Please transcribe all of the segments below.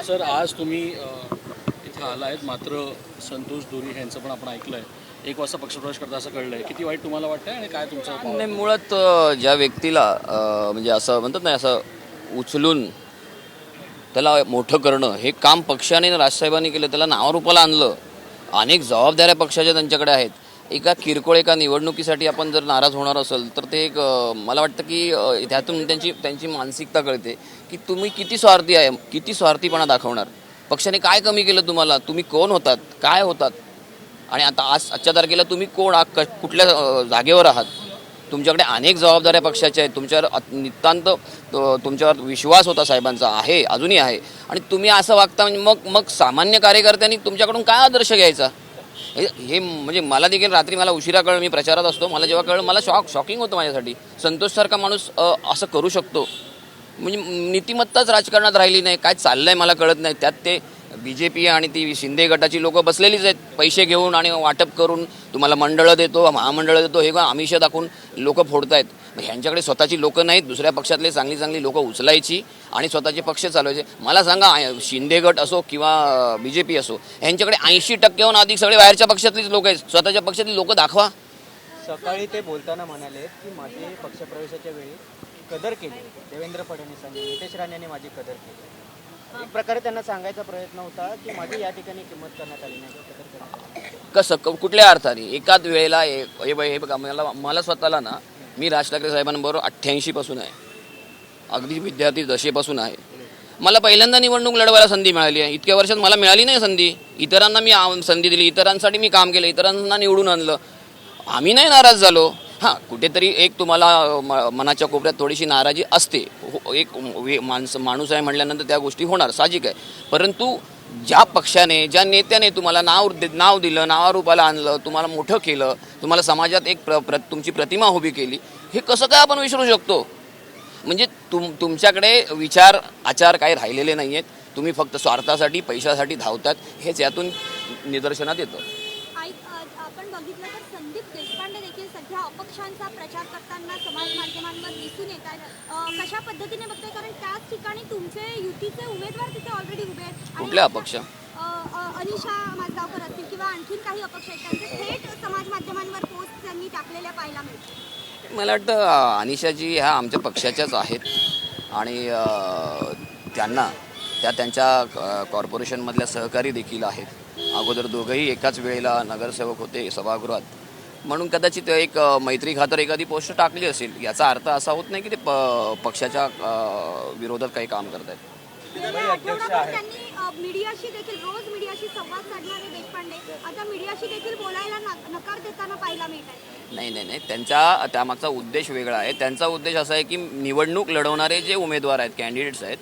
Sir आज तुम्ही इथे आलायत, मात्र संतोष दोरी यांचं पण आपण ऐकलंय 1 वाजता पक्षप्रवेश करता असं कळलंय. किती वाईट तुम्हाला वाटतंय आणि काय तुमचं? नाही, मुळात ज्या व्यक्तीला म्हणजे असं म्हणतात ना, असं उचलून त्याला मोठं करणं हे काम पक्षाने आणि राजसाहेबांनी केलं, त्याला नावारूपाला आणलं. अनेक जबाबदाऱ्या पक्षाच्या त्यांच्याकडे आहेत. एका किरकोळ एका निवडणुकीसाठी आपण जर नाराज होणार असेल तर ते एक मला वाटतं की त्यातून त्यांची मानसिकता कळते की तुम्ही किती स्वार्थी आहे, किती स्वार्थीपणा दाखवणार. पक्षाने काय कमी केलं तुम्हाला, तुम्ही कोण होतात, काय होतात, आणि आता आजच्या तारखेला तुम्ही कोण आहात, कुठल्या जागेवर आहात. तुमच्याकडे अनेक जबाबदाऱ्या पक्षाच्या आहेत. तुमच्यावर नितांत तुमच्यावर विश्वास होता साहेबांचा, आहे, अजूनही आहे, आणि तुम्ही असं वागता. म्हणजे मग सामान्य कार्यकर्त्यांनी तुमच्याकडून काय आदर्श घ्यायचा. हे म्हणजे मला देखील रात्री मला उशिरा कळलं, मी प्रचारात असतो, मला जेव्हा कळलं मला शॉकिंग होतं माझ्यासाठी. संतोषसारखा माणूस असं करू शकतो म्हणजे नीतिमत्ताच राजकारणात राहिली नाही. काय चाललंय मला कळत नाही. त्यात ते BJP आणि ती शिंदे गटाची लोक बसलेलीच आहेत, पैसे घेऊन आणि वाटप करून तुम्हाला मंडळं देतो, महामंडळं देतो, हे आमिष दाखवून लोक फोडतायत. ह्यांच्याकडे स्वतःची लोकं नाहीत, दुसऱ्या पक्षातले चांगली चांगली लोकं उचलायची आणि स्वतःचे पक्ष चालवायचे. मला सांगा, शिंदे गट असो किंवा BJP असो, ह्यांच्याकडे 80%हून अधिक सगळे बाहेरच्या पक्षातलीच लोक आहेत. स्वतःच्या पक्षातली लोक दाखवा. सकाळी ते बोलताना म्हणाले की माझी पक्षप्रवेशाच्या वेळी कदर केली, देवेंद्र फडणवीसांनी, नितेश राणेंनी माझी कदर केली. एक प्रकारे त्यांना सांगायचा प्रयत्न होता की माझी या ठिकाणी किंमत करण्यात आली नाही, कदर करण्यात आली. कसं, कुठल्या अर्थाने? एकाच वेळेला हे बघा, मला स्वतःला ना, मी राज ठाकरे साहेबांबरोबर 88 पासून आहे, अगदी विद्यार्थी दशेपासून आहे. मला पहिल्यांदा निवडणूक लढवायला संधी मिळाली आहे. इतक्या वर्षात मला मिळाली नाही संधी. इतरांना मी संधी दिली, इतरांसाठी मी काम केलं, इतरांना निवडून आणलं. आम्ही नाही नाराज झालो. हां, कुठेतरी एक तुम्हाला मनाच्या कोपऱ्यात थोडीशी नाराजी असते. एक माणूस आहे म्हटल्यानंतर त्या गोष्टी होणार, साहजिक आहे. परंतु ज्या पक्षाने, ज्या नेत्याने तुम्हाला नाव दिलं, नावारूपाला आणलं, तुम्हाला मोठं केलं, तुम्हाला समाजात एक तुमची प्रतिमा उभी केली, हे कसं काय आपण विसरू शकतो? म्हणजे तुमच्याकडे विचार आचार काही राहिलेले नाही आहेत. तुम्ही फक्त स्वार्थासाठी, पैशासाठी धावतात, हेच यातून निदर्शनात येतं. आपण बघितलं तर संदीप देशपांडे देखील सध्या अपक्षांचा प्रचार करताना समाज माध्यमांवर दिसून येत आहेत. कशा पद्धतीने बघताय? कारण त्याच ठिकाणी तुमचे युतीचे उमेदवार तिथे ऑलरेडी उभे आहेत. कुठल्या अपक्ष? अनिशा माझगावकर असतील किंवा आणखीन काही अपक्ष आहेत, त्यांचे थेट समाज माध्यमांवर पोस्ट त्यांनी टाकलेल्या पाहायला मिळतात. मला वाटतं अनिशाजी ह्या आमच्या पक्षाच्याच आहेत आणि त्यांच्या कॉर्पोरेशनमधल्या सहकारी देखील आहेत. अगोदर दोघंही एकाच वेळेला नगरसेवक होते सभागृहात, म्हणून कदाचित एक मैत्री खातर एखादी पोस्ट टाकली असेल. याचा अर्थ असा होत नाही की ते पक्षाच्या विरोधात काही काम करत आहेत. त्यांनी मीडियाशी देखील रोज मीडियाशी संवाद साधणारे देशपांडे आता मीडियाशी देखील बोलायला नकार देताना पाहायला मिळतात. नाही, त्यामागचा उद्देश वेगळा आहे. त्यांचा उद्देश असा आहे की निवडणूक लढवणारे जे उमेदवार आहेत, कॅन्डिडेट्स आहेत,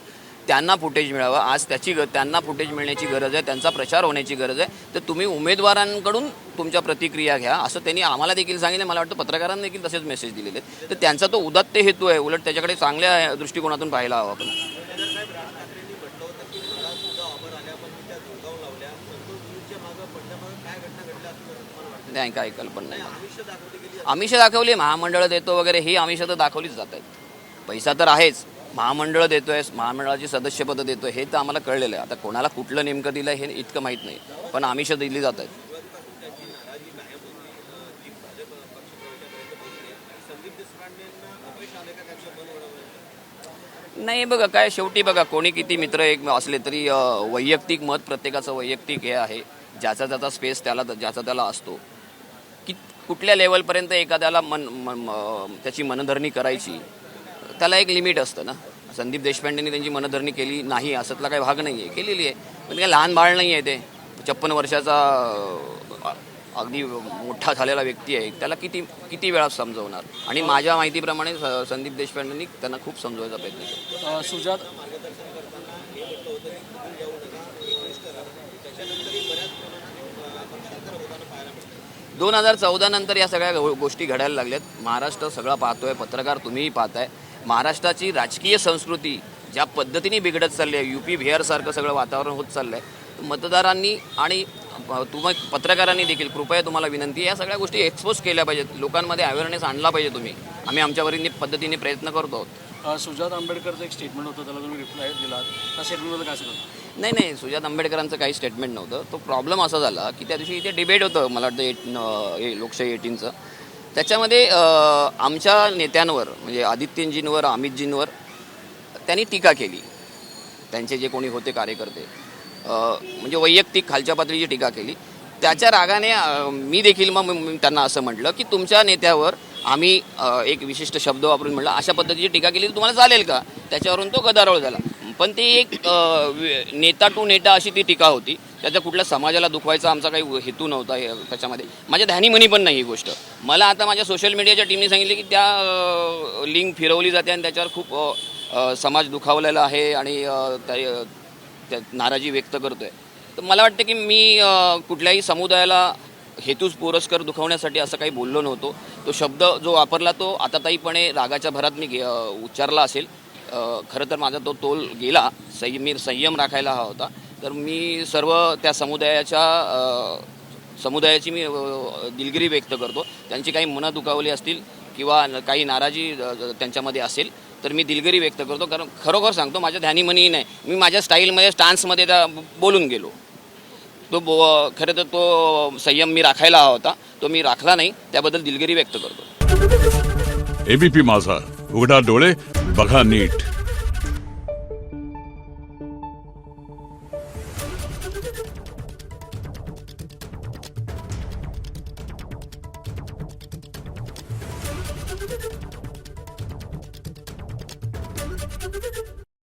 त्यांना फुटेज मिळावं. आज त्यांना फुटेज मिळण्याची गरज आहे, त्यांचा प्रचार होण्याची गरज आहे. तर तुम्ही उमेदवारांकडून तुमच्या प्रतिक्रिया घ्या, असं त्यांनी आम्हाला देखील सांगितलं. मला वाटतं पत्रकारांना देखील तसेच मेसेज दिलेले आहेत. तर त्यांचा तो उदात्त हेतू आहे. उलट त्याच्याकडे चांगल्या दृष्टिकोनातून पाहायला हवं आपण. नाही, काही कल्पना नाही. आमिष दाखवली, महामंडळं देतो वगैरे, ही आमिष तर दाखवलीच जात आहेत. पैसा तर आहेच, महामंडळं देतोय, महामंडळाची सदस्यपदं देतोय, हे तर आम्हाला कळलेलं आहे. आता कोणाला कुठलं नेमकं दिलं हे इतकं माहीत नाही, पण आमिष दिली जात आहेत. नाही, बघा काय, शेवटी बघा, कोणी किती मित्र एक असले तरी वैयक्तिक मत प्रत्येकाचं वैयक्तिक हे आहे. ज्याचा स्पेस ज्याचा त्याला असतो. की कुठल्या लेवलपर्यंत एखाद्याला त्याची मनधरणी करायची, त्याला एक लिमिट असतं ना. संदीप देशपांडेंनी त्यांची मनधरणी केली नाही असतला काही भाग नाही आहे, केलेली आहे. पण काय लहान बाळ नाही आहे, ते 56 वर्षाचा अगदी मोठा झालेला व्यक्ती आहे. त्याला किती वेळा समजवणार. आणि माझ्या माहितीप्रमाणे संदीप देशपांडेंनी त्यांना खूप समजवायचा प्रयत्न केला. सुजात, 2014 नंतर या सगळ्या गोष्टी घडायला लागल्यात. महाराष्ट्र सगळा पाहतोय, पत्रकार तुम्हीही पाहताय. महाराष्ट्राची राजकीय संस्कृती ज्या पद्धतीने बिघडत चालली आहे, UP बिहारसारखं सगळं वातावरण होत चाललं आहे. मतदारांनी आणि तुम्ही पत्रकारांनी देखील कृपया तुम्हाला विनंती आहे, या सगळ्या गोष्टी एक्सपोज केल्या पाहिजेत, लोकांमध्ये अवेअरनेस आणला पाहिजे तुम्ही. आम्ही आमच्या पद्धतीने प्रयत्न करतो आहोत. सुजात आंबेडकरचं एक स्टेटमेंट होतं, त्याला तुम्ही रिप्लाय दिलात. त्या स्टेटमेंटबद्दल काय सांगाल? नाही, सुजात आंबेडकरांचं काही स्टेटमेंट नव्हतं. तो प्रॉब्लेम असा झाला की त्या दिवशी इथे डिबेट होतं, मला वाटतं लोकशाही 18चं. त्याच्यामध्ये आमच्या नेत्यांवर म्हणजे आदित्यजींवर, अमितजींवर त्यांनी टीका केली. त्यांचे जे कोणी होते कार्यकर्ते, म्हणजे वैयक्तिक खालच्या पातळीची टीका केली. त्याच्या रागाने मी देखील मग त्यांना असं म्हटलं की तुमच्या नेत्यावर आम्ही एक विशिष्ट शब्द वापरून म्हटलं अशा पद्धतीची टीका केली तर तुम्हाला चालेल का. त्याच्यावरून तो गदारोळ झाला. पण ती एक नेता टू नेता अशी ती टीका होती. त्याच्या कुठल्या समाजाला दुखवायचा आमचा काही हेतू नव्हता. त्याच्यामध्ये माझ्या ध्यानीमनी पण नाही ही गोष्ट. मला आता माझ्या सोशल मीडियाच्या टीमने सांगितले की त्या लिंक फिरवली जाते आणि त्याच्यावर खूप समाज दुखावलेला आहे आणि त्या नाराजी व्यक्त करतोय. तर मला वाटतं की मी कुठल्याही समुदायाला हेतूच पुरस्कार दुखवण्यासाठी असं काही बोललो नव्हतो. तो शब्द जो वापरला तो आताताईपणे रागाच्या भरात मी उच्चारला असेल. खरं तर माझा तो तोल गेला. मी संयम राखायला हवा होता. तर मी सर्व त्या समुदायाची मी दिलगिरी व्यक्त करतो. त्यांची काही मनं दुखावली असतील किंवा काही नाराजी त्यांच्यामध्ये असेल तर मी दिलगिरी व्यक्त करतो. कारण खरोखर सांगतो माझ्या ध्यानीमनी नाही. मी माझ्या स्टाईलमध्ये स्टान्समध्ये त्या बोलून गेलो. खरं तर तो संयम मी राखायला हवा होता. तो मी राखला नाही. त्याबद्दल दिलगिरी व्यक्त करतो. एबीपी माझा, उघडा डोळे बघा नीट.